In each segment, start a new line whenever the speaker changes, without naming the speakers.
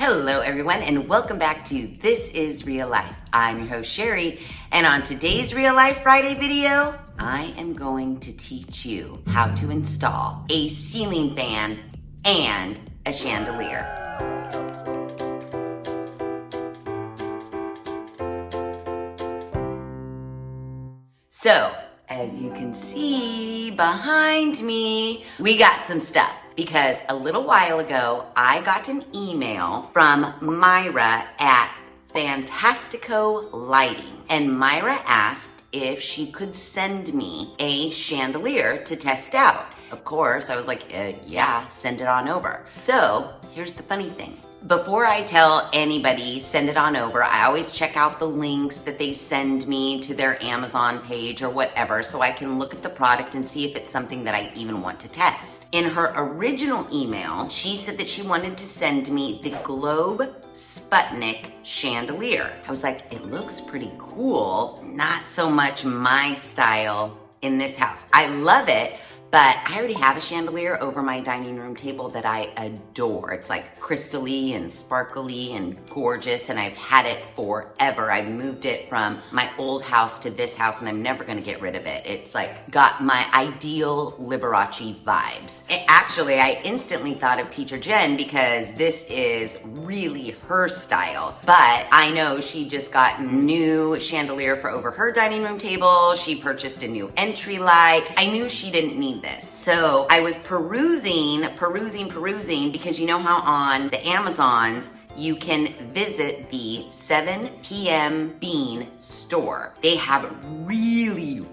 Hello everyone and welcome back to This Is Real Life. I'm your host Sheri, and on today's Real Life Friday video, I am going to teach you how to install a ceiling fan and a chandelier. So, as you can see behind me, we got some stuff. Because a little while ago, I got an email from Myra at Fantastico Lighting. And Myra asked if she could send me a chandelier to test out. Of course, I was like, yeah, send it on over. So here's the funny thing. Before I tell anybody, send it on over, I always check out the links that they send me to their Amazon page or whatever so I can look at the product and see if it's something that I even want to test. In her original email, she said that she wanted to send me the Globe Sputnik Chandelier. I was like, it looks pretty cool. Not so much my style in this house. I love it. But I already have a chandelier over my dining room table that I adore. It's like crystally and sparkly and gorgeous, and I've had it forever. I've moved it from my old house to this house, and I'm never gonna get rid of it. It's like got my ideal Liberace vibes. Actually, I instantly thought of Teacher Jen because this is really her style. But I know she just got new chandelier for over her dining room table. She purchased a new entry light. I knew she didn't need this. So I was perusing because you know how on the Amazons you can visit the 7 p.m. Bean store. They have really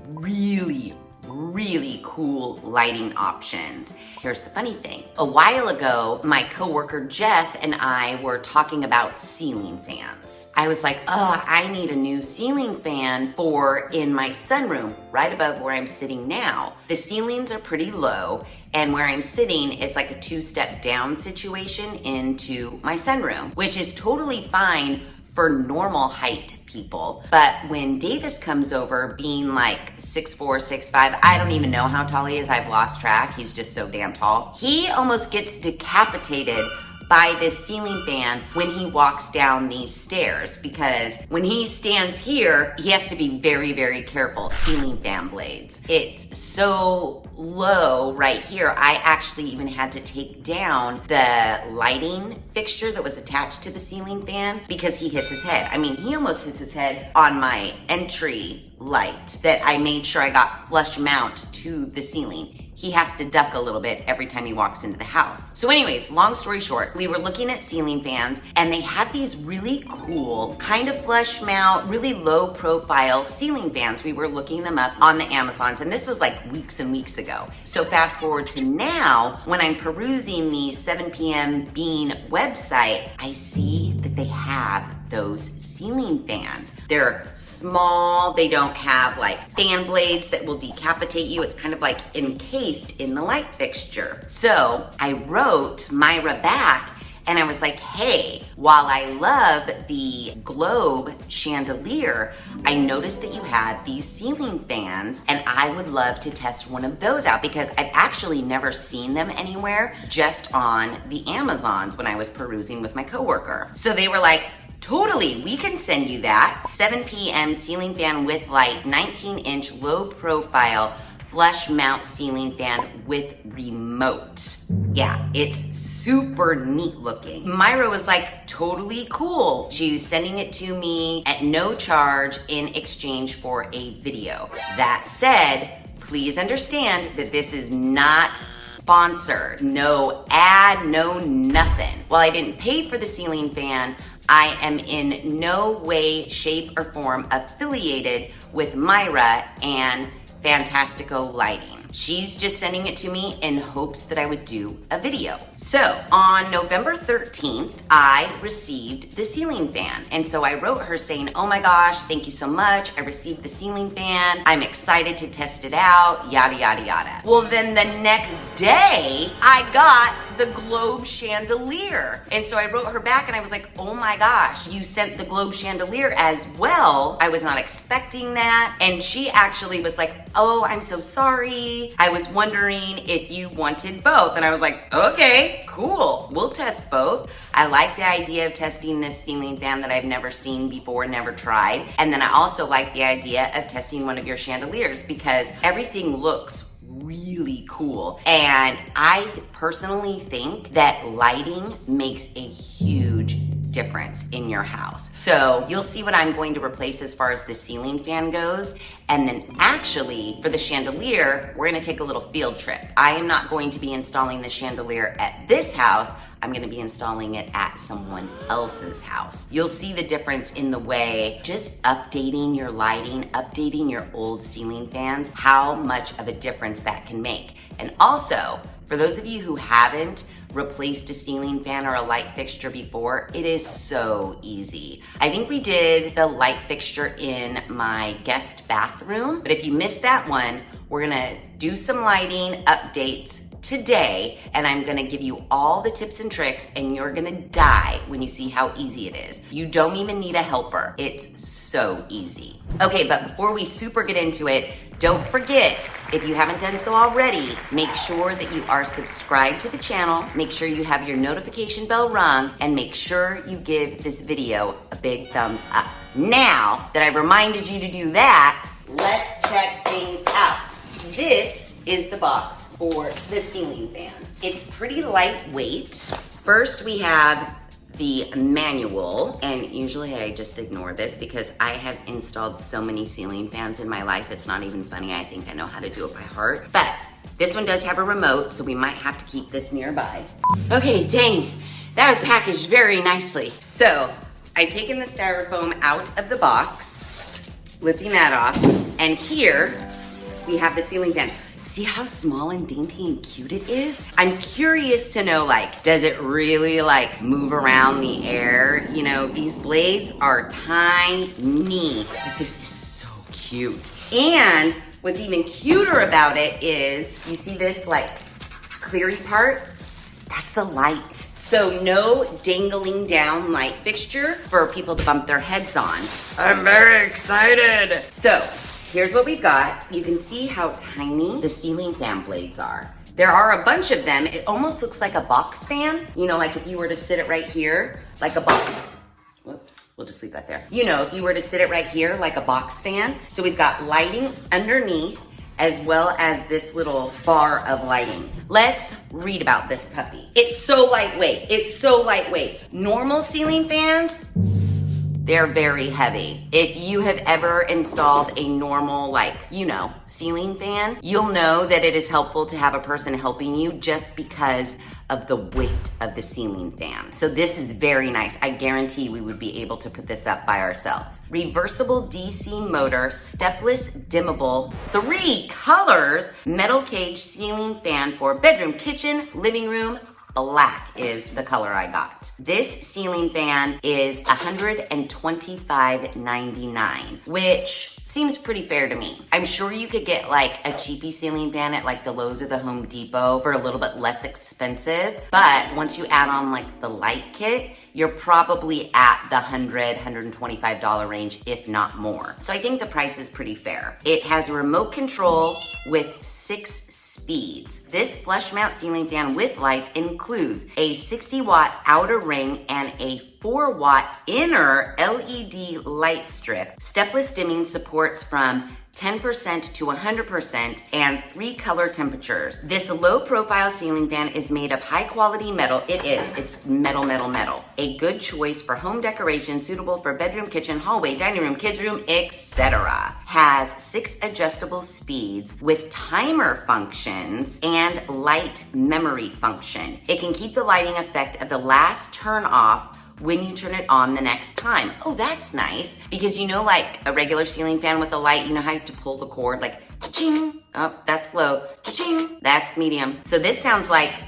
cool lighting options. Here's the funny thing. A while ago, my coworker Jeff and I were talking about ceiling fans. I was like, I need a new ceiling fan for in my sunroom, right above where I'm sitting now. The ceilings are pretty low, and where I'm sitting is like a 2-step down situation into my sunroom, which is totally fine for normal height people. But when Davis comes over being like 6'4", 6'5", I don't even know how tall he is. I've lost track. He's just so damn tall. He almost gets decapitated by this ceiling fan when he walks down these stairs, because when he stands here, he has to be very careful. Ceiling fan blades. It's so low right here. I actually even had to take down the lighting fixture that was attached to the ceiling fan because he hits his head. I mean, he almost hits his head on my entry light that I made sure I got flush mount to the ceiling. He has to duck a little bit every time he walks into the house. So anyways, long story short, we were looking at ceiling fans and they had these really cool, kind of flush mount, really low profile ceiling fans. We were looking them up on the Amazons, and this was like weeks and weeks ago. So fast forward to now, when I'm perusing the 7 p.m. Bean website, I see that they have those ceiling fans. They're small, they don't have like fan blades that will decapitate you. It's kind of like encased in the light fixture. So I wrote Myra back and I was like, hey, while I love the Globe chandelier, I noticed that you had these ceiling fans and I would love to test one of those out because I've actually never seen them anywhere, just on the Amazons when I was perusing with my coworker. So they were like, totally, we can send you that. 7 p.m. ceiling fan with light, 19-inch low profile flush mount ceiling fan with remote. Yeah, it's super neat looking. Myra was like, totally cool. She was sending it to me at no charge in exchange for a video. That said, please understand that this is not sponsored. No ad, no nothing. While I didn't pay for the ceiling fan, I am in no way, shape, or form affiliated with Myra and Fantastico Lighting. She's just sending it to me in hopes that I would do a video. So on November 13th, I received the ceiling fan. And so I wrote her saying, oh my gosh, thank you so much. I received the ceiling fan. I'm excited to test it out, yada, yada, yada. Well, then the next day, I got the Globe Chandelier. And so I wrote her back and I was like, oh my gosh, you sent the Globe Chandelier as well. I was not expecting that. And she actually was like, oh, I'm so sorry. I was wondering if you wanted both. And I was like, okay, cool. We'll test both. I like the idea of testing this ceiling fan that I've never seen before, never tried. And then I also like the idea of testing one of your chandeliers because everything looks really cool. And I personally think that lighting makes a huge difference in your house. So you'll see what I'm going to replace as far as the ceiling fan goes. And then actually for the chandelier, we're gonna take a little field trip. I am not going to be installing the chandelier at this house. I'm gonna be installing it at someone else's house. You'll see the difference in the way just updating your lighting, updating your old ceiling fans, how much of a difference that can make. And also, for those of you who haven't replaced a ceiling fan or a light fixture before, it is so easy. I think we did the light fixture in my guest bathroom, but if you missed that one, we're gonna do some lighting updates today, and I'm gonna give you all the tips and tricks, and you're gonna die when you see how easy it is. You don't even need a helper. It's so easy. Okay, but before we super get into it, don't forget, if you haven't done so already, make sure that you are subscribed to the channel, make sure you have your notification bell rung, and make sure you give this video a big thumbs up. Now that I've reminded you to do that, let's check things out. This is the box for the ceiling fan. It's pretty lightweight. First we have the manual, and usually I just ignore this because I have installed so many ceiling fans in my life, it's not even funny. I think I know how to do it by heart. But this one does have a remote, so we might have to keep this nearby. Okay, dang, that was packaged very nicely. So I've taken the styrofoam out of the box, lifting that off, and here we have the ceiling fan. See how small and dainty and cute it is? I'm curious to know, like, does it really like move around the air? You know, these blades are tiny, but this is so cute. And what's even cuter about it is, you see this like cleary part? That's the light. So no dangling down light fixture for people to bump their heads on. I'm very excited. So, here's what we've got. You can see how tiny the ceiling fan blades are. There are a bunch of them. It almost looks like a box fan. You know, like if you were to sit it right here, like a box. Whoops, we'll just leave that there. You know, if you were to sit it right here, like a box fan. So we've got lighting underneath as well as this little bar of lighting. Let's read about this puppy. It's so lightweight. It's so lightweight. Normal ceiling fans, they're very heavy. If you have ever installed a normal, like, you know, ceiling fan, you'll know that it is helpful to have a person helping you just because of the weight of the ceiling fan. So this is very nice. I guarantee we would be able to put this up by ourselves. Reversible DC motor, stepless, dimmable, 3 colors, metal cage ceiling fan for bedroom, kitchen, living room. Black is the color I got. This ceiling fan is $125.99, which seems pretty fair to me. I'm sure you could get like a cheapy ceiling fan at like the Lowe's or the Home Depot for a little bit less expensive, but once you add on like the light kit, you're probably at the $100, $125 range, if not more. So I think the price is pretty fair. It has a remote control with 6 speeds. This flush mount ceiling fan with lights includes a 60-watt outer ring and a 4-watt inner LED light strip. Stepless dimming supports from 10% to 100% and 3 color temperatures. This low profile ceiling fan is made of high quality metal. It's metal, metal, metal. A good choice for home decoration, suitable for bedroom, kitchen, hallway, dining room, kids room, etc. Has 6 adjustable speeds with timer functions and light memory function. It can keep the lighting effect at the last turn off when you turn it on the next time. Oh, that's nice. Because you know, like a regular ceiling fan with a light, you know how you have to pull the cord, like cha-ching. Oh, that's low. Cha-ching. That's medium. So this sounds like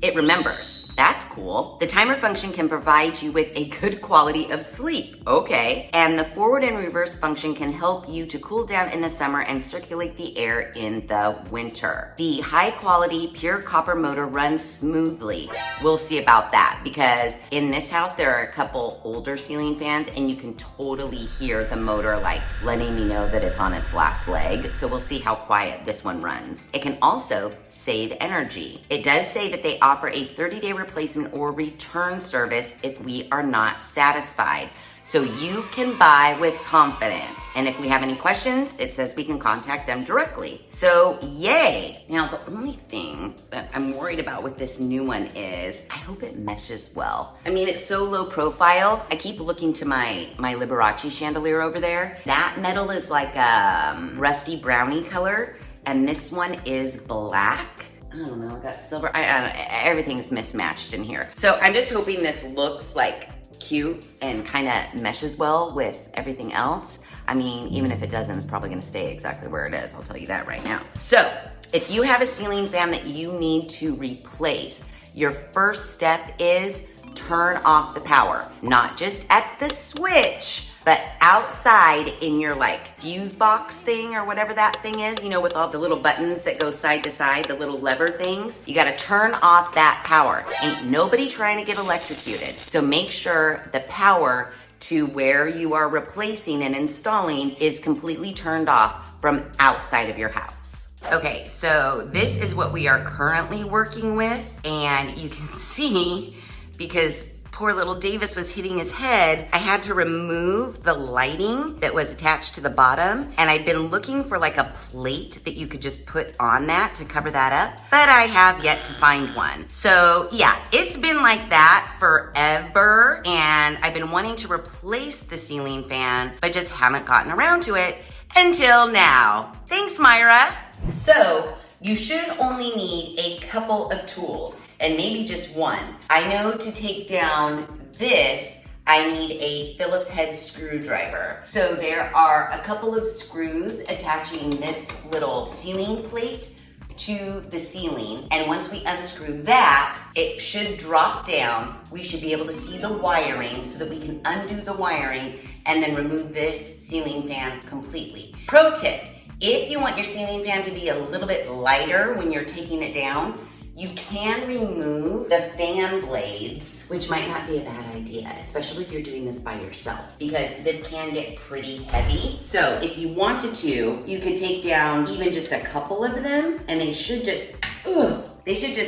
It remembers. That's cool. The timer function can provide you with a good quality of sleep. Okay. And the forward and reverse function can help you to cool down in the summer and circulate the air in the winter. The high quality pure copper motor runs smoothly. We'll see about that because in this house there are a couple older ceiling fans and you can totally hear the motor like letting me know that it's on its last leg. So we'll see how quiet this one runs. It can also save energy. It does say that they offer a 30-day replacement or return service if we are not satisfied. So you can buy with confidence. And if we have any questions, it says we can contact them directly. So yay. Now the only thing that I'm worried about with this new one is I hope it meshes well. I mean, it's so low profile. I keep looking to my Liberace chandelier over there. That metal is like a rusty brownie color. And this one is black. I don't know, I got silver. I don't know, everything's mismatched in here. So I'm just hoping this looks like cute and kind of meshes well with everything else. I mean, even if it doesn't, it's probably gonna stay exactly where it is. I'll tell you that right now. So if you have a ceiling fan that you need to replace, your first step is turn off the power. Not just at the switch, but outside in your like fuse box thing or whatever that thing is, you know, with all the little buttons that go side to side, the little lever things, you gotta turn off that power. Ain't nobody trying to get electrocuted. So make sure the power to where you are replacing and installing is completely turned off from outside of your house. Okay, so this is what we are currently working with, and you can see, because poor little Davis was hitting his head, I had to remove the lighting that was attached to the bottom, and I've been looking for like a plate that you could just put on that to cover that up, but I have yet to find one. So yeah, it's been like that forever, and I've been wanting to replace the ceiling fan, but just haven't gotten around to it until now. Thanks, Myra. So you should only need a couple of tools, and maybe just one. I know to take down this, I need a Phillips head screwdriver. So there are a couple of screws attaching this little ceiling plate to the ceiling, and once we unscrew that, it should drop down. We should be able to see the wiring so that we can undo the wiring and then remove this ceiling fan completely. Pro tip, if you want your ceiling fan to be a little bit lighter when you're taking it down, you can remove the fan blades, which might not be a bad idea, especially if you're doing this by yourself, because this can get pretty heavy. So if you wanted to, you could take down even just a couple of them, and they should just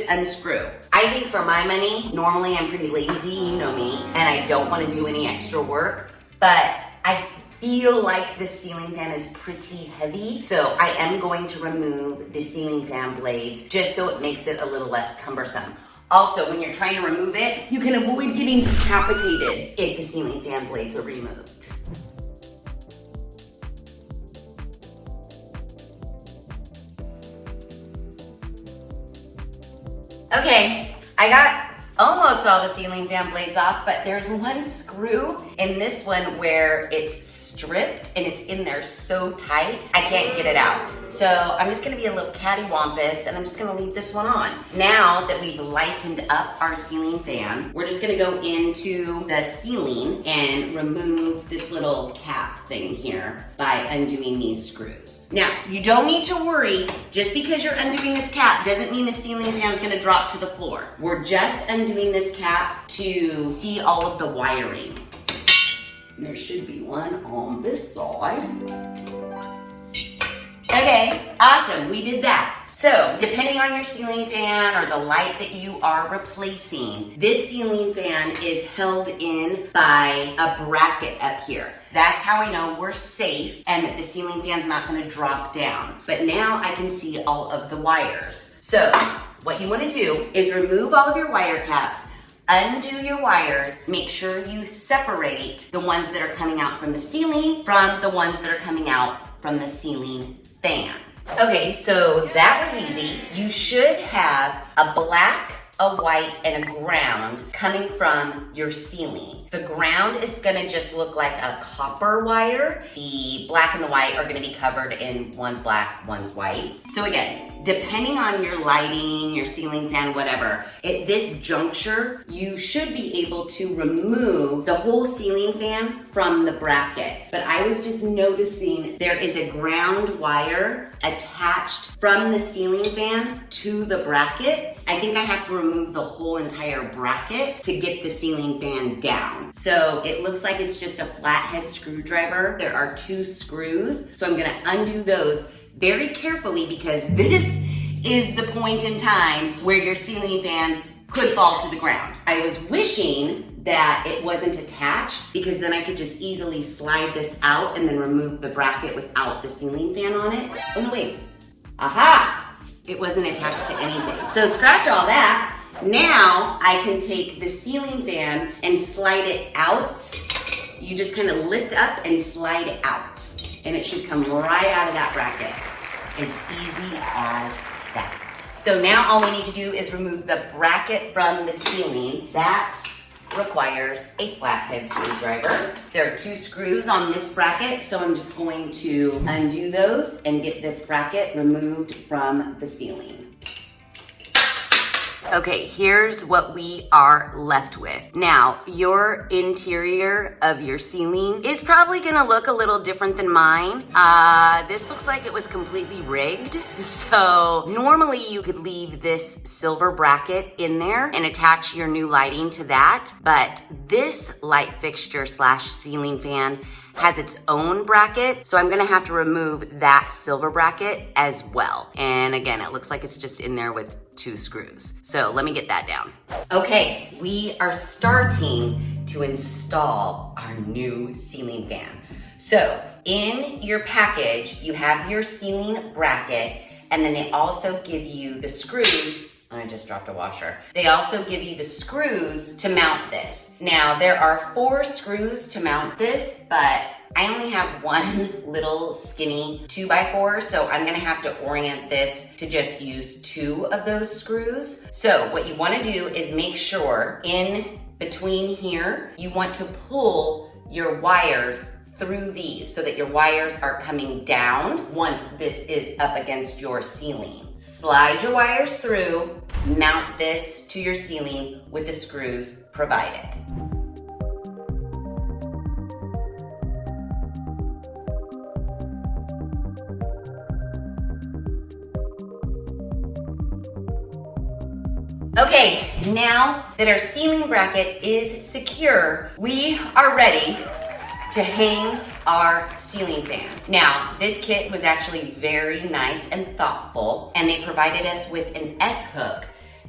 unscrew. I think for my money, normally I'm pretty lazy, you know me, and I don't want to do any extra work, but I feel like the ceiling fan is pretty heavy, so I am going to remove the ceiling fan blades just so it makes it a little less cumbersome. Also, when you're trying to remove it, you can avoid getting decapitated if the ceiling fan blades are removed. Okay, I got almost all the ceiling fan blades off, but there's one screw in this one where it's stripped and it's in there so tight, I can't get it out. So I'm just gonna be a little cattywampus and I'm just gonna leave this one on. Now that we've lightened up our ceiling fan, we're just gonna go into the ceiling and remove this little cap thing here by undoing these screws. Now, you don't need to worry, just because you're undoing this cap doesn't mean the ceiling fan's gonna drop to the floor. We're just undoing this cap to see all of the wiring. There should be one on this side. Okay, awesome, we did that. So, depending on your ceiling fan or the light that you are replacing, this ceiling fan is held in by a bracket up here. That's how I know we're safe and that the ceiling fan's not gonna drop down. But now I can see all of the wires. So, what you wanna do is remove all of your wire caps, undo your wires, make sure you separate the ones that are coming out from the ceiling from the ones that are coming out from the ceiling fan. Okay, so that was easy. You should have a black a white, and a ground coming from your ceiling. The ground is gonna just look like a copper wire. The black and the white are gonna be covered in one's black, one's white. So again, depending on your lighting, your ceiling fan, whatever, at this juncture, you should be able to remove the whole ceiling fan from the bracket. But I was just noticing there is a ground wire attached from the ceiling fan to the bracket. I think I have to remove the whole entire bracket to get the ceiling fan down. So it looks like it's just a flathead screwdriver. There are 2 screws, so I'm gonna undo those very carefully because this is the point in time where your ceiling fan could fall to the ground. I was wishing that it wasn't attached because then I could just easily slide this out and then remove the bracket without the ceiling fan on it. Oh no, wait. Aha! It wasn't attached to anything. So scratch all that. Now I can take the ceiling fan and slide it out. You just kind of lift up and slide it out. And it should come right out of that bracket. As easy as that. So now all we need to do is remove the bracket from the ceiling. That requires a flathead screwdriver. There are 2 screws on this bracket, so I'm just going to undo those and get this bracket removed from the ceiling. Okay, here's what we are left with. Now, your interior of your ceiling is probably gonna look a little different than mine. This looks like it was completely rigged. So normally you could leave this silver bracket in there and attach your new lighting to that. But this light fixture / ceiling fan has its own bracket, so I'm gonna have to remove that silver bracket as well. And again, it looks like it's just in there with 2 screws. So let me get that down. Okay, we are starting to install our new ceiling fan. So in your package, you have your ceiling bracket, and then they also give you the screws. I just dropped a washer. They also give you the screws to mount this. Now, there are 4 screws to mount this, but I only have one little skinny 2x4, so I'm gonna have to orient this to just use 2 of those screws. So what you wanna do is make sure in between here, you want to pull your wires through these so that your wires are coming down once this is up against your ceiling. Slide your wires through, mount this to your ceiling with the screws provided. Okay, now that our ceiling bracket is secure, we are ready to hang our ceiling fan. Now, this kit was actually very nice and thoughtful, and they provided us with an S-hook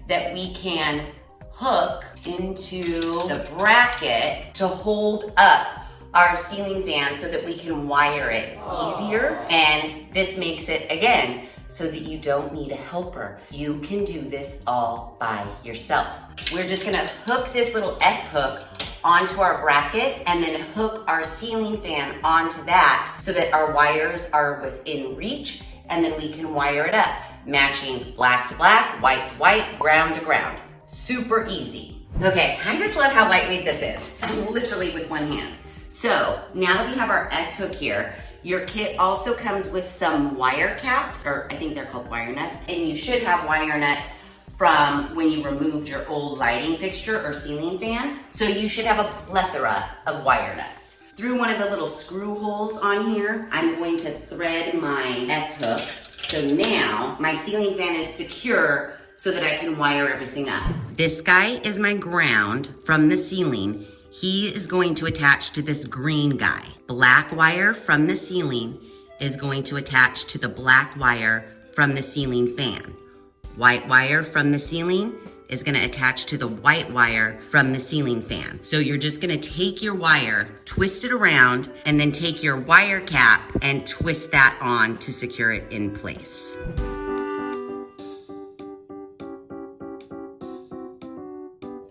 that we can hook into the bracket to hold up our ceiling fan so that we can wire it easier. And this makes it, again, so that you don't need a helper. You can do this all by yourself. We're just gonna hook this little S-hook onto our bracket and then hook our ceiling fan onto that so that our wires are within reach, and then we can wire it up, matching black to black, white to white, ground to ground. Super easy. Okay, I just love how lightweight this is. Literally with one hand. So now that we have our S-hook here, your kit also comes with some wire caps, or I think they're called wire nuts, and you should have wire nuts from when you removed your old lighting fixture or ceiling fan. So you should have a plethora of wire nuts. Through one of the little screw holes on here, I'm going to thread my S-hook. So now my ceiling fan is secure so that I can wire everything up. This guy is my ground from the ceiling. He is going to attach to this green guy. Black wire from the ceiling is going to attach to the black wire from the ceiling fan. White wire from the ceiling is gonna attach to the white wire from the ceiling fan. So you're just gonna take your wire, twist it around, and then take your wire cap and twist that on to secure it in place.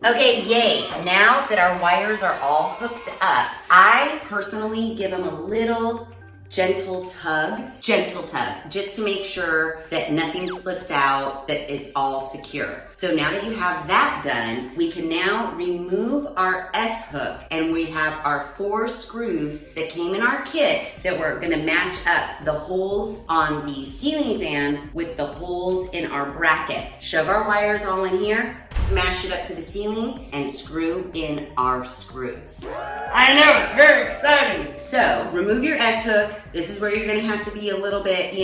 Okay, yay. Now that our wires are all hooked up, I personally give them a little gentle tug, just to make sure that nothing slips out, that it's all secure. So now that you have that done, we can now remove our S-hook, and we have our 4 screws that came in our kit that we're gonna match up the holes on the ceiling fan with the holes in our bracket. Shove our wires all in here, smash it up to the ceiling, and screw in our screws.
I know, it's very exciting.
So, remove your S-hook. This is where you're gonna have to be a little bit,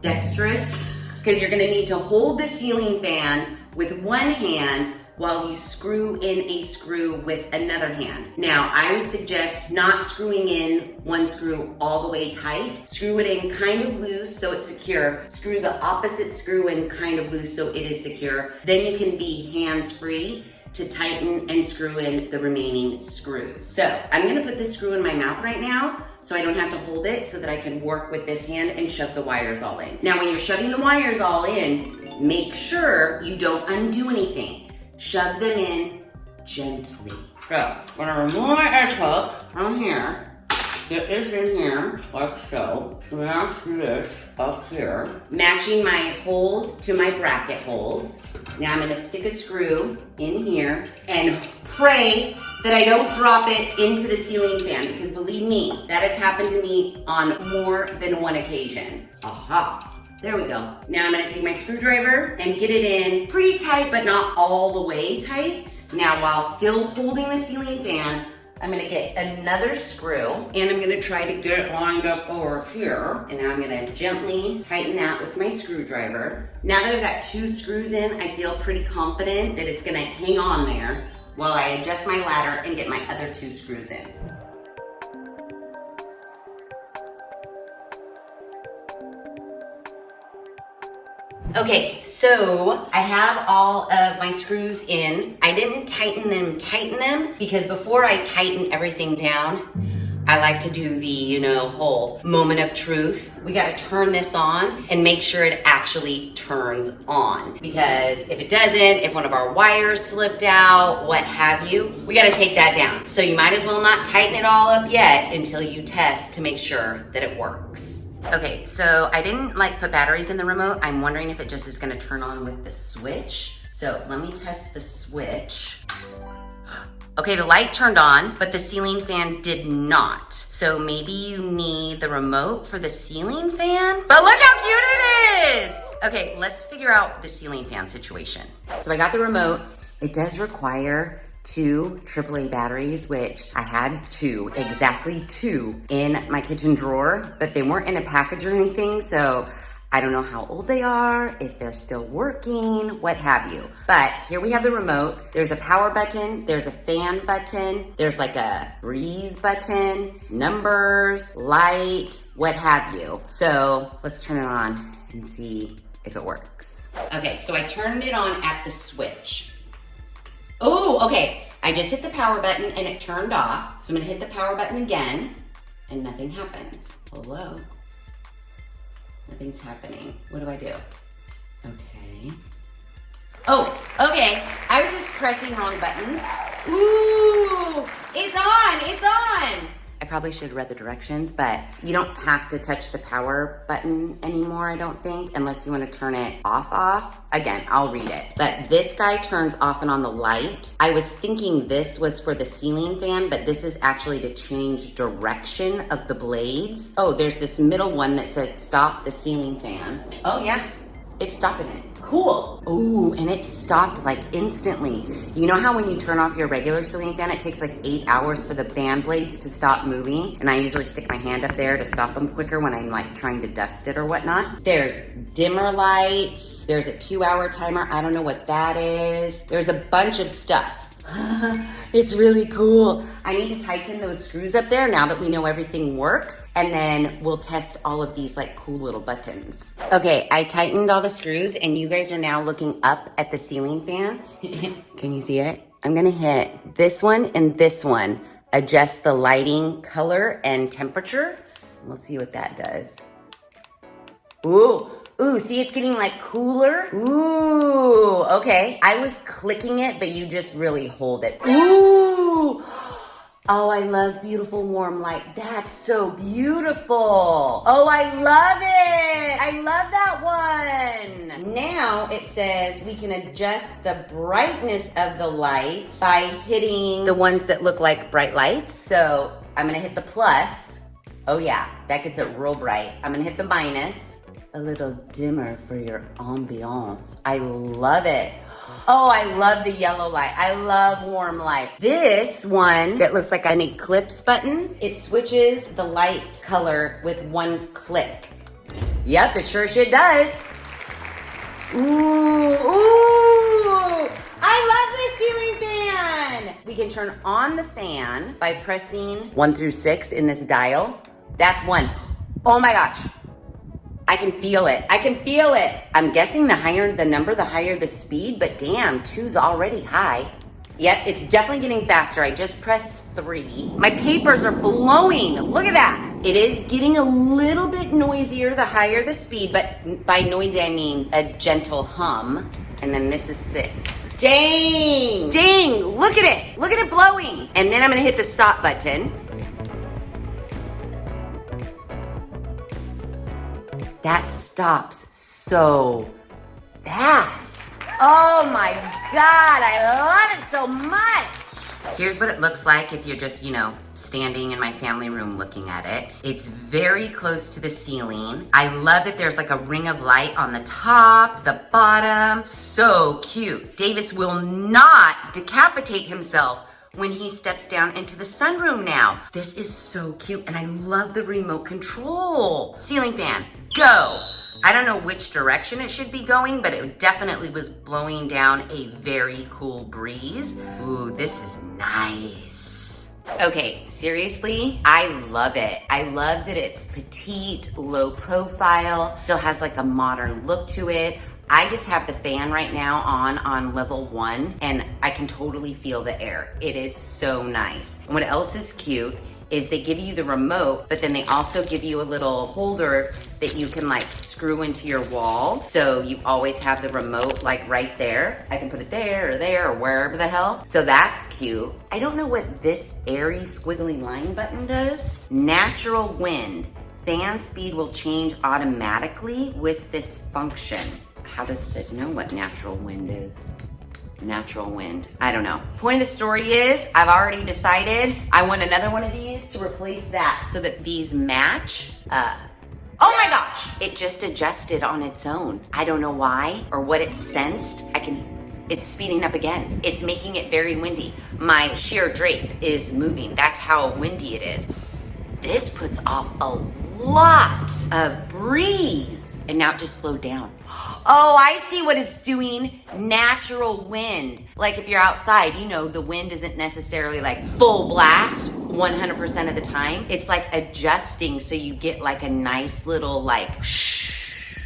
dexterous, because you're gonna need to hold the ceiling fan with one hand while you screw in a screw with another hand. Now, I would suggest not screwing in one screw all the way tight. Screw it in kind of loose so it's secure. Screw the opposite screw in kind of loose so it is secure. Then you can be hands-free to tighten and screw in the remaining screws. So, I'm gonna put this screw in my mouth right now so I don't have to hold it, so that I can work with this hand and shove the wires all in. Now, when you're shoving the wires all in, make sure you don't undo anything. Shove them in gently. So, when I remove my S-hook from here, get this in here, like so. Smash this up here. Matching my holes to my bracket holes. Now I'm gonna stick a screw in here and pray that I don't drop it into the ceiling fan, because believe me, that has happened to me on more than one occasion. Aha. There we go. Now I'm gonna take my screwdriver and get it in pretty tight, but not all the way tight. Now, while still holding the ceiling fan, I'm gonna get another screw, and I'm gonna try to get it lined up over here. And now I'm gonna gently tighten that with my screwdriver. Now that I've got 2 screws in, I feel pretty confident that it's gonna hang on there while I adjust my ladder and get my other 2 screws in. Okay, so I have all of my screws in. I didn't tighten them because before I tighten everything down, I like to do the, whole moment of truth. We gotta turn this on and make sure it actually turns on. Because if it doesn't, if one of our wires slipped out, what have you, we gotta take that down. So you might as well not tighten it all up yet until you test to make sure that it works. Okay, so I didn't put batteries in the remote. I'm wondering if it just is gonna turn on with the switch. So let me test the switch. Okay, the light turned on, but the ceiling fan did not. So maybe you need the remote for the ceiling fan? But look how cute it is! Okay, let's figure out the ceiling fan situation. So I got the remote. It does require 2 AAA batteries, which I had exactly two in my kitchen drawer, but they weren't in a package or anything, so I don't know how old they are, if they're still working, what have you. But here we have the remote. There's a power button, there's a fan button, there's a breeze button, numbers, light, what have you. So let's turn it on and see if it works. Okay, so I turned it on at the switch. Oh, okay. I just hit the power button and it turned off. So I'm gonna hit the power button again and nothing happens. Hello? Nothing's happening. What do I do? Okay. Oh, okay. I was just pressing wrong buttons. Ooh, it's on. I probably should have read the directions, but you don't have to touch the power button anymore, I don't think, unless you want to turn it off. Again, I'll read it. But this guy turns off and on the light. I was thinking this was for the ceiling fan, but this is actually to change direction of the blades. Oh, there's this middle one that says stop the ceiling fan. Oh yeah, it's stopping it. Cool. Ooh, and it stopped instantly. You know how when you turn off your regular ceiling fan, it takes 8 hours for the fan blades to stop moving? And I usually stick my hand up there to stop them quicker when I'm trying to dust it or whatnot. There's dimmer lights. There's a 2-hour timer. I don't know what that is. There's a bunch of stuff. It's really cool. I need to tighten those screws up there now that we know everything works, and then we'll test all of these cool little buttons. Okay, I tightened all the screws and you guys are now looking up at the ceiling fan. Can you see it? I'm gonna hit this one and this one. Adjust the lighting color and temperature. We'll see what that does. Ooh, see, it's getting cooler. Ooh, okay. I was clicking it, but you just really hold it. Ooh, Oh, I love beautiful warm light. That's so beautiful. Oh, I love it. I love that one. Now it says we can adjust the brightness of the light by hitting the ones that look like bright lights. So I'm gonna hit the plus. Oh yeah, that gets it real bright. I'm gonna hit the minus. A little dimmer for your ambiance. I love it. Oh, I love the yellow light. I love warm light. This one that looks like an eclipse button, it switches the light color with one click. Yep, it sure does. Ooh, I love this ceiling fan. We can turn on the fan by pressing 1 through 6 in this dial. That's 1. Oh my gosh. I can feel it. I can feel it. I'm guessing the higher the number, the higher the speed, but damn, 2's already high. Yep, it's definitely getting faster. I just pressed 3. My papers are blowing. Look at that. It is getting a little bit noisier the higher the speed, but by noisy, I mean a gentle hum. And then this is 6. Dang, look at it. Look at it blowing. And then I'm gonna hit the stop button. That stops so fast. Oh my God, I love it so much. Here's what it looks like if you're just, standing in my family room looking at it. It's very close to the ceiling. I love that there's like a ring of light on the top, the bottom. So cute. Davis will not decapitate himself when he steps down into the sunroom now. This is so cute, and I love the remote control. Ceiling fan, go. I don't know which direction it should be going, but it definitely was blowing down a very cool breeze. Ooh, this is nice. Okay, seriously, I love it. I love that it's petite, low profile, still has like a modern look to it. I just have the fan right now on level 1, and I can totally feel the air. It is so nice. And what else is cute is they give you the remote, but then they also give you a little holder that you can like screw into your wall. So you always have the remote like right there. I can put it there or wherever the hell. So that's cute. I don't know what this airy squiggly line button does. Natural wind. Fan speed will change automatically with this function. How does it know what natural wind is? Natural wind. I don't know. Point of the story is, I've already decided I want another one of these to replace that so that these match. Oh my gosh! It just adjusted on its own. I don't know why or what it sensed. It's speeding up again. It's making it very windy. My sheer drape is moving. That's how windy it is. This puts off a lot of breeze. And now it just slowed down. Oh, I see what it's doing. Natural wind. Like if you're outside, the wind isn't necessarily like full blast 100% of the time. It's like adjusting so you get like a nice little like shh.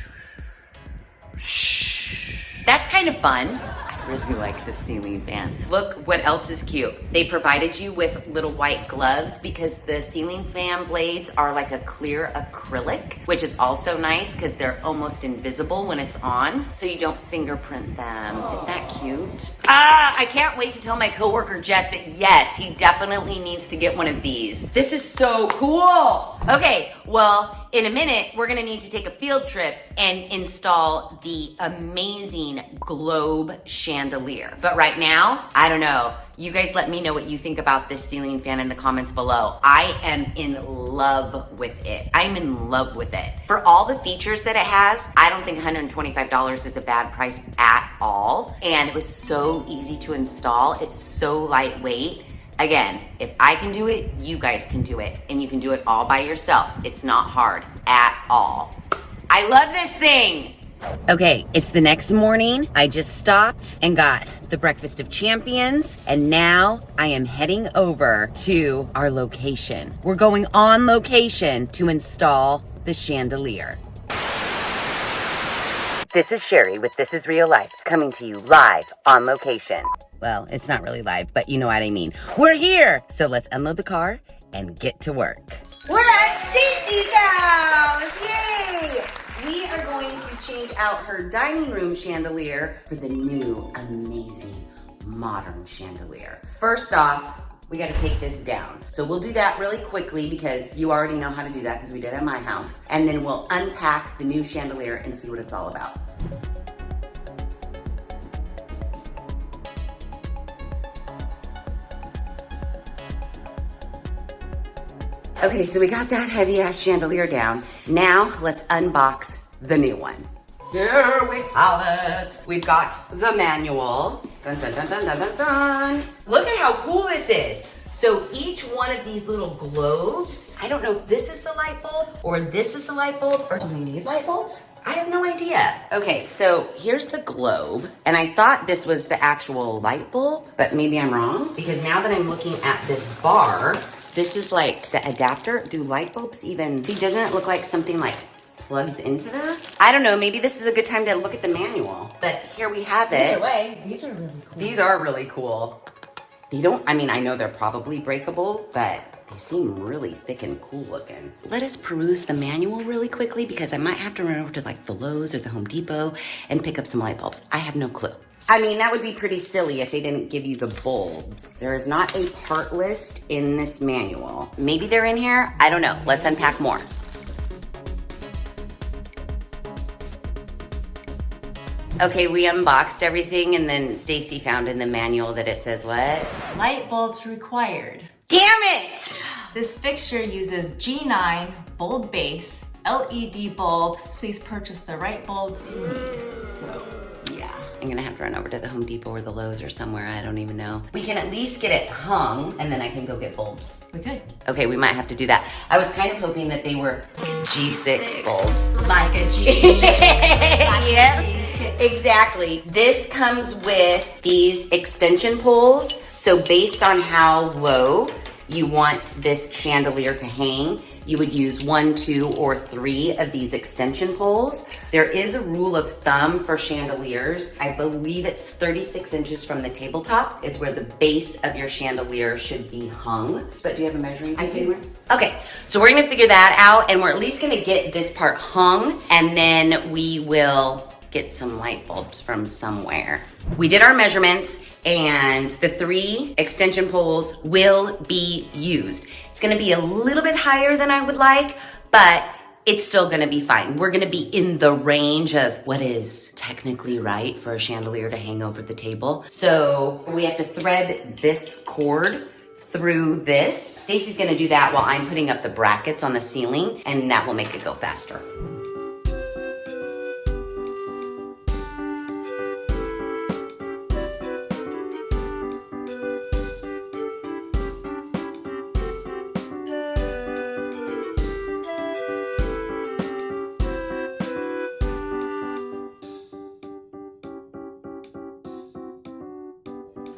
That's kind of fun. I really like the ceiling fan. Look what else is cute. They provided you with little white gloves because the ceiling fan blades are like a clear acrylic, which is also nice because they're almost invisible when it's on, so you don't fingerprint them. Isn't that cute? I can't wait to tell my coworker Jeff that yes, he definitely needs to get one of these. This is so cool. Okay, well, in a minute, we're gonna need to take a field trip and install the amazing Globe Chandelier. But right now, I don't know. You guys let me know what you think about this ceiling fan in the comments below. I am in love with it. I'm in love with it. For all the features that it has, I don't think $125 is a bad price at all. And it was so easy to install. It's so lightweight. Again, if I can do it, you guys can do it. And you can do it all by yourself. It's not hard at all. I love this thing. Okay, it's the next morning. I just stopped and got the breakfast of champions, and now I am heading over to our location. We're going on location to install the chandelier. This is Sheri with This Is Real Life, coming to you live on location. Well, it's not really live, but you know what I mean. We're here! So let's unload the car and get to work. We're at Stacy's house! Yay! We are going to change out her dining room chandelier for the new, amazing, modern chandelier. First off, we gotta take this down. So we'll do that really quickly because you already know how to do that because we did it at my house. And then we'll unpack the new chandelier and see what it's all about. Okay, so we got that heavy ass chandelier down. Now let's unbox the new one. Here we have it. We've got the manual. Dun, dun, dun, dun, dun, dun, dun. Look at how cool this is. So each one of these little globes, I don't know if this is the light bulb or this is the light bulb, or do we need light bulbs? I have no idea. Okay, so here's the globe, and I thought this was the actual light bulb, but maybe I'm wrong, because now that I'm looking at this bar, this is like the adapter. Do light bulbs even, see, doesn't it look like something like plugs into that? I don't know, maybe this is a good time to look at the manual, but here we have it.
Either way, these are really cool.
These are really cool. They don't, I mean, I know they're probably breakable, but they seem really thick and cool looking. Let us peruse the manual really quickly because I might have to run over to like the Lowe's or the Home Depot and pick up some light bulbs. I have no clue. I mean, that would be pretty silly if they didn't give you the bulbs. There is not a part list in this manual. Maybe they're in here, I don't know. Let's unpack more. Okay, we unboxed everything and then Stacy found in the manual that it says what?
Light bulbs required.
Damn it!
This fixture uses G9 bulb base LED bulbs. Please purchase the right bulbs you need. So,
yeah, I'm gonna have to run over to the Home Depot or the Lowe's or somewhere, I don't even know. We can at least get it hung and then I can go get bulbs.
we could.
Okay, we might have to do that. I was kind of hoping that they were G6 bulbs.
Like a G.
Yes. Exactly. This comes with these extension poles. So based on how low you want this chandelier to hang, you would use 1, 2, or 3 of these extension poles. There is a rule of thumb for chandeliers. I believe it's 36 inches from the tabletop is where the base of your chandelier should be hung. But do you have a measuring tape anywhere? Okay, so we're gonna figure that out and we're at least gonna get this part hung and then we will get some light bulbs from somewhere. We did our measurements and the 3 extension poles will be used. It's gonna be a little bit higher than I would like, but it's still gonna be fine. We're gonna be in the range of what is technically right for a chandelier to hang over the table. So we have to thread this cord through this. Stacy's gonna do that while I'm putting up the brackets on the ceiling and that will make it go faster.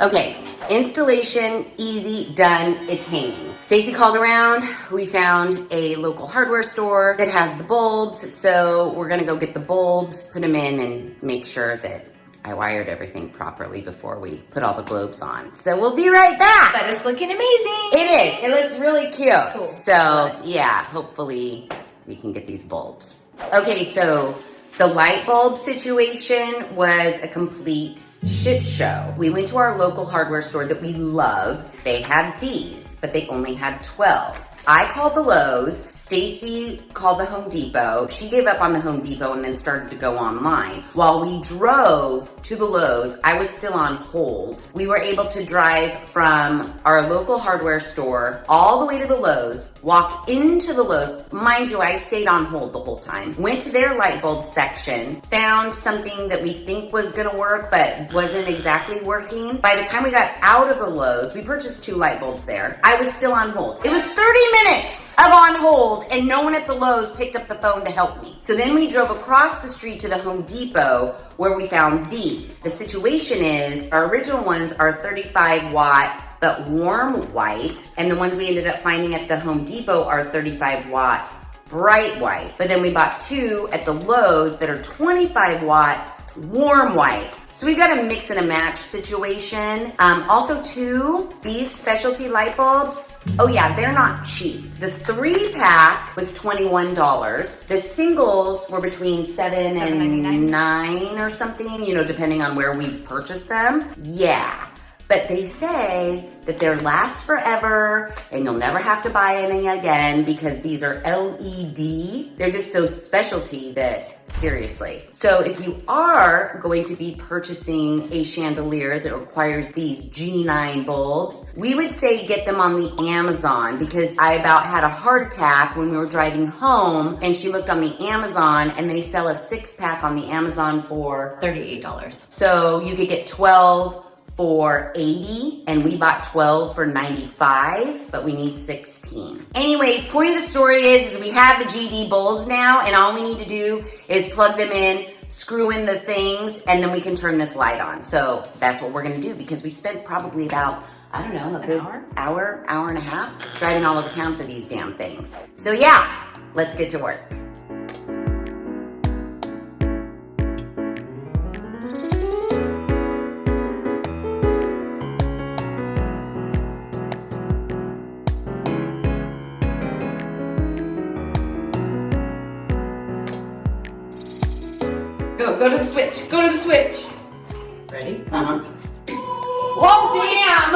Okay, installation, easy, done, it's hanging. Stacy called around, we found a local hardware store that has the bulbs, so we're gonna go get the bulbs, put them in and make sure that I wired everything properly before we put all the globes on. So we'll be right back.
But it's looking amazing.
It is, it looks really cute.
Cool.
So yeah, hopefully we can get these bulbs. Okay, so the light bulb situation was a complete shit show. We went to our local hardware store that we love. They had these, but they only had 12. I called the Lowe's, Stacy called the Home Depot. She gave up on the Home Depot and then started to go online. While we drove to the Lowe's, I was still on hold. We were able to drive from our local hardware store all the way to the Lowe's, walk into the Lowe's. Mind you, I stayed on hold the whole time. Went to their light bulb section, found something that we think was gonna work, but wasn't exactly working. By the time we got out of the Lowe's, we purchased 2 light bulbs there. I was still on hold. It was 30 minutes of on hold and no one at the Lowe's picked up the phone to help me. So then we drove across the street to the Home Depot where we found these. The situation is our original ones are 35 watt but warm white, and the ones we ended up finding at the Home Depot are 35 watt bright white. But then we bought 2 at the Lowe's that are 25 watt warm white. So we've got a mix and a match situation. Also too, these specialty light bulbs, oh yeah, they're not cheap. The 3-pack was $21. The singles were between $7 and $9 or something, you know, depending on where we purchased them. Yeah. But they say that they last forever and you'll never have to buy any again because these are LED. They're just so specialty that, seriously. So if you are going to be purchasing a chandelier that requires these G9 bulbs, we would say get them on the Amazon, because I about had a heart attack when we were driving home and she looked on the Amazon and they sell a 6-pack on the Amazon for
$38.
So you could get 12 for $80 and we bought 12 for $95, but we need 16. Anyways, point of the story is we have the GD bulbs now and all we need to do is plug them in, screw in the things, and then we can turn this light on. So that's what we're gonna do because we spent probably about, I don't know, a good hour and a half driving all over town for these damn things. So yeah, let's get to work. Go to the switch. Go to the switch.
Ready?
Oh, damn!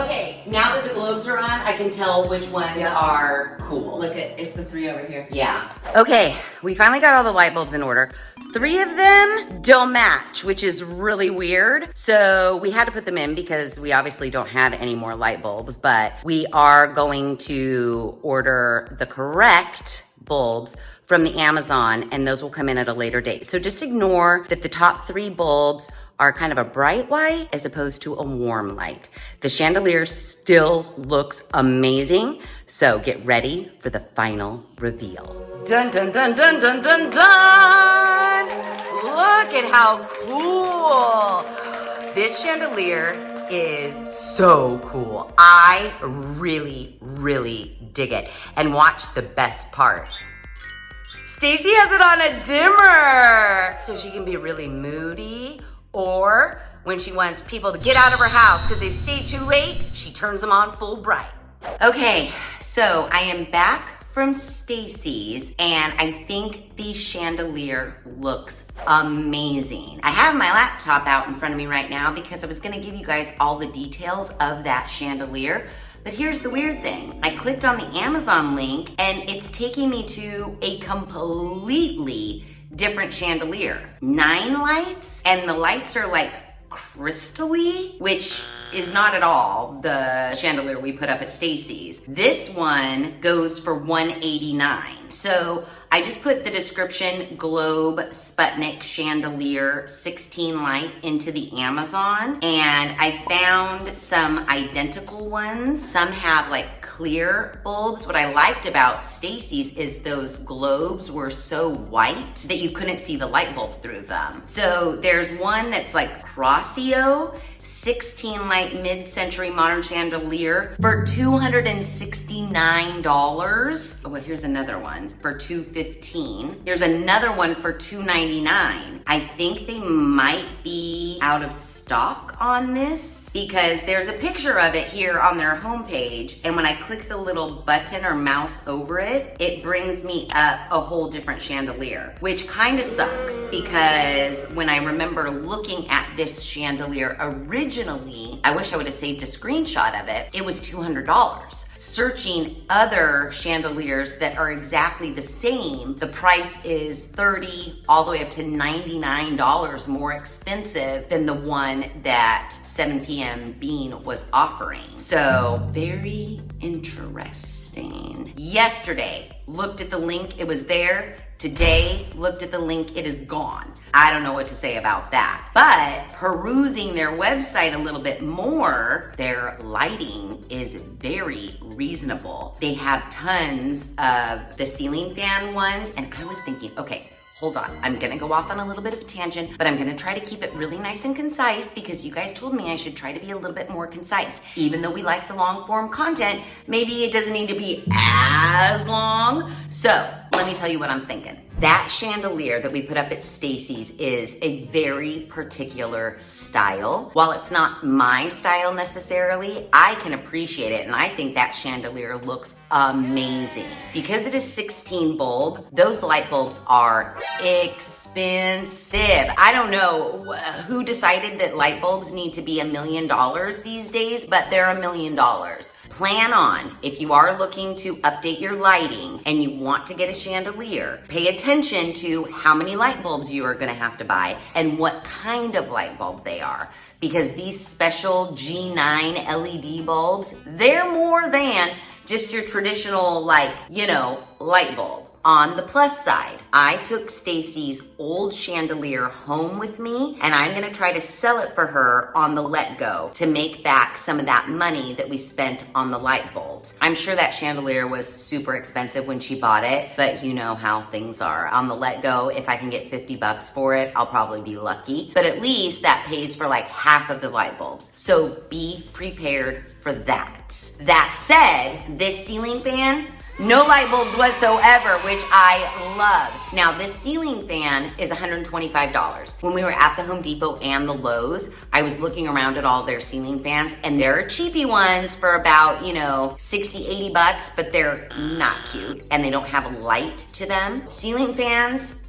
Okay, now that the globes are on, I can tell which ones are cool.
Look at, it's the 3 over here.
Yeah. Okay, we finally got all the light bulbs in order. 3 of them don't match, which is really weird. So we had to put them in because we obviously don't have any more light bulbs, but we are going to order the correct bulbs from the Amazon, and those will come in at a later date. So just ignore that the top 3 bulbs are kind of a bright white as opposed to a warm light. The chandelier still looks amazing, so get ready for the final reveal. Dun, dun, dun, dun, dun, dun, dun! Look at how cool! This chandelier is so cool. I really, really dig it. And watch the best part. Stacy has it on a dimmer, so she can be really moody, or when she wants people to get out of her house because they've stayed too late, she turns them on full bright. Okay, so I am back from Stacy's, and I think the chandelier looks amazing. I have my laptop out in front of me right now because I was gonna give you guys all the details of that chandelier. But here's the weird thing. I clicked on the Amazon link and it's taking me to a completely different chandelier. 9 lights, and the lights are like crystal-y, which is not at all the chandelier we put up at Stacy's. This one goes for $189. So I just put the description Globe Sputnik Chandelier 16 light into the Amazon, and I found some identical ones. Some have like clear bulbs. What I liked about Stacy's is those globes were so white that you couldn't see the light bulb through them. So there's one that's like Crossio 16 light mid-century modern chandelier for $269. Oh, well, here's another one for $215. Here's another one for $299. I think they might be out of stock on this because there's a picture of it here on their homepage, and when I click the little button or mouse over it, it brings me up a whole different chandelier, which kind of sucks because when I remember looking at this chandelier originally, I wish I would have saved a screenshot of it. It was $200. Searching other chandeliers that are exactly the same, the price is $30 all the way up to $99 more expensive than the one that 7 p.m. Bean was offering. So very interesting. Yesterday, looked at the link, it was there. Today, looked at the link, it is gone. I don't know what to say about that. But perusing their website a little bit more, their lighting is very reasonable. They have tons of the ceiling fan ones, and I was thinking, okay, hold on. I'm gonna go off on a little bit of a tangent, but I'm gonna try to keep it really nice and concise because you guys told me I should try to be a little bit more concise. Even though we like the long form content, maybe it doesn't need to be as long. So let me tell you what I'm thinking. That chandelier that we put up at Stacy's is a very particular style. While it's not my style necessarily, I can appreciate it, and I think that chandelier looks amazing. Because it is 16 bulb, those light bulbs are expensive. I don't know who decided that light bulbs need to be $1 million these days, but they're $1 million. Plan on, if you are looking to update your lighting and you want to get a chandelier, pay attention to how many light bulbs you are gonna have to buy and what kind of light bulb they are. Because these special G9 LED bulbs, they're more than just your traditional, like, light bulb. On the plus side, I took Stacy's old chandelier home with me, and I'm gonna try to sell it for her on the let go to make back some of that money that we spent on the light bulbs. I'm sure that chandelier was super expensive when she bought it, but you know how things are. On the let go, if I can get 50 bucks for it, I'll probably be lucky. But at least that pays for like half of the light bulbs. So be prepared for that. That said, this ceiling fan, no light bulbs whatsoever, which I love. Now, this ceiling fan is $125. When we were at the Home Depot and the Lowe's, I was looking around at all their ceiling fans, and there are cheapy ones for about, 60, 80 bucks, but they're not cute, and they don't have a light to them. Ceiling fans,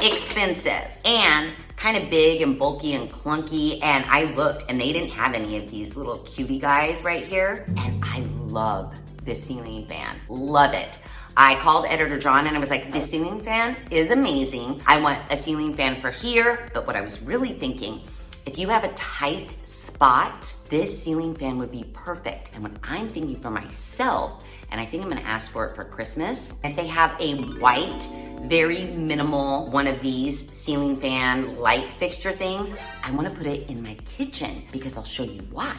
expensive, and kind of big and bulky and clunky, and I looked, and they didn't have any of these little cutie guys right here, and I love this ceiling fan. Love it. I called Editor John and I was like, this ceiling fan is amazing. I want a ceiling fan for here, but what I was really thinking, if you have a tight spot, this ceiling fan would be perfect. And what I'm thinking for myself, and I think I'm gonna ask for it for Christmas, if they have a white, very minimal one of these ceiling fan light fixture things, I wanna put it in my kitchen because I'll show you why.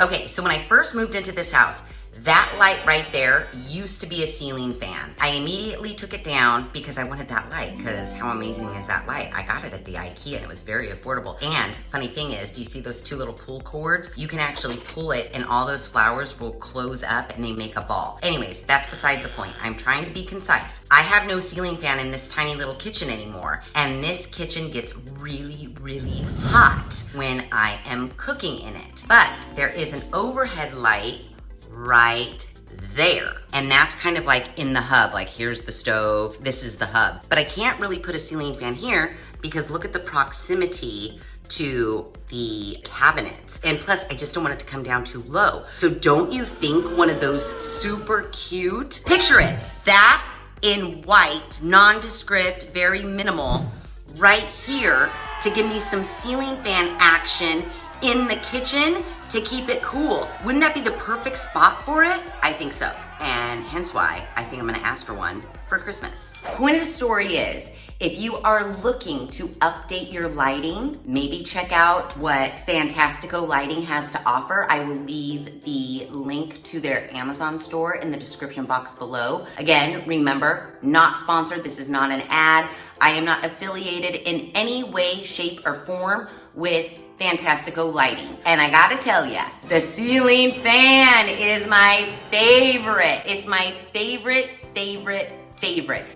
Okay, so when I first moved into this house, that light right there used to be a ceiling fan. I immediately took it down because I wanted that light, because how amazing is that light? I got it at the IKEA and it was very affordable. And funny thing is, do you see those two little pull cords? You can actually pull it and all those flowers will close up and they make a ball. Anyways, that's beside the point. I'm trying to be concise. I have no ceiling fan in this tiny little kitchen anymore. And this kitchen gets really, really hot when I am cooking in it. But there is an overhead light right there. And that's kind of like in the hub, like here's the stove, this is the hub. But I can't really put a ceiling fan here because look at the proximity to the cabinets. And plus, I just don't want it to come down too low. So don't you think one of those super cute, picture it, that in white, nondescript, very minimal, right here to give me some ceiling fan action in the kitchen to keep it cool. Wouldn't that be the perfect spot for it? I think so. And hence why I think I'm gonna ask for one for Christmas. Point of the story is, if you are looking to update your lighting, maybe check out what Fantastico Lighting has to offer. I will leave the link to their Amazon store in the description box below. Again, remember, not sponsored. This is not an ad. I am not affiliated in any way, shape, or form with Fantastico Lighting. And I gotta tell ya, the ceiling fan is my favorite. It's my favorite.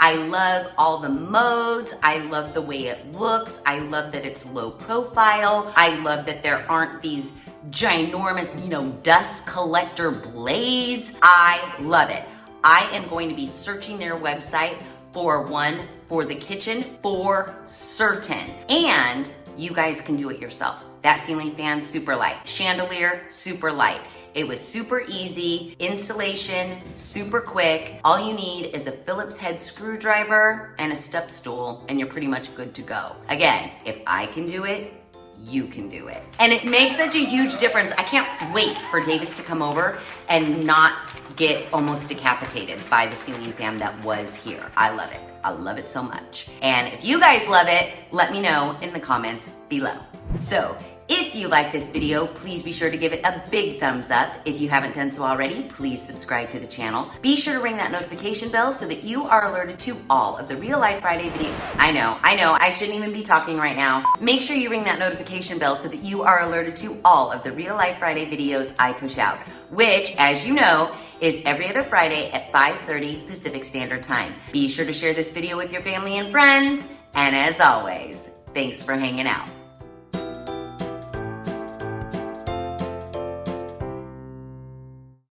I love all the modes. I love the way it looks. I love that it's low profile. I love that there aren't these ginormous, dust collector blades. I love it. I am going to be searching their website for one for the kitchen for certain. And you guys can do it yourself. That ceiling fan, super light. Chandelier, super light. It was super easy, installation, super quick. All you need is a Phillips head screwdriver and a step stool, and you're pretty much good to go. Again, if I can do it, you can do it. And it makes such a huge difference. I can't wait for Davis to come over and not get almost decapitated by the ceiling fan that was here. I love it. I love it so much. And if you guys love it, let me know in the comments below. So, if you like this video, please be sure to give it a big thumbs up. If you haven't done so already, please subscribe to the channel. Be sure to ring that notification bell so that you are alerted to all of the Real Life Friday videos. I know, I shouldn't even be talking right now. Make sure you ring that notification bell so that you are alerted to all of the Real Life Friday videos I push out, which, as you know, is every other Friday at 5:30 Pacific Standard Time. Be sure to share this video with your family and friends. And as always, thanks for hanging out.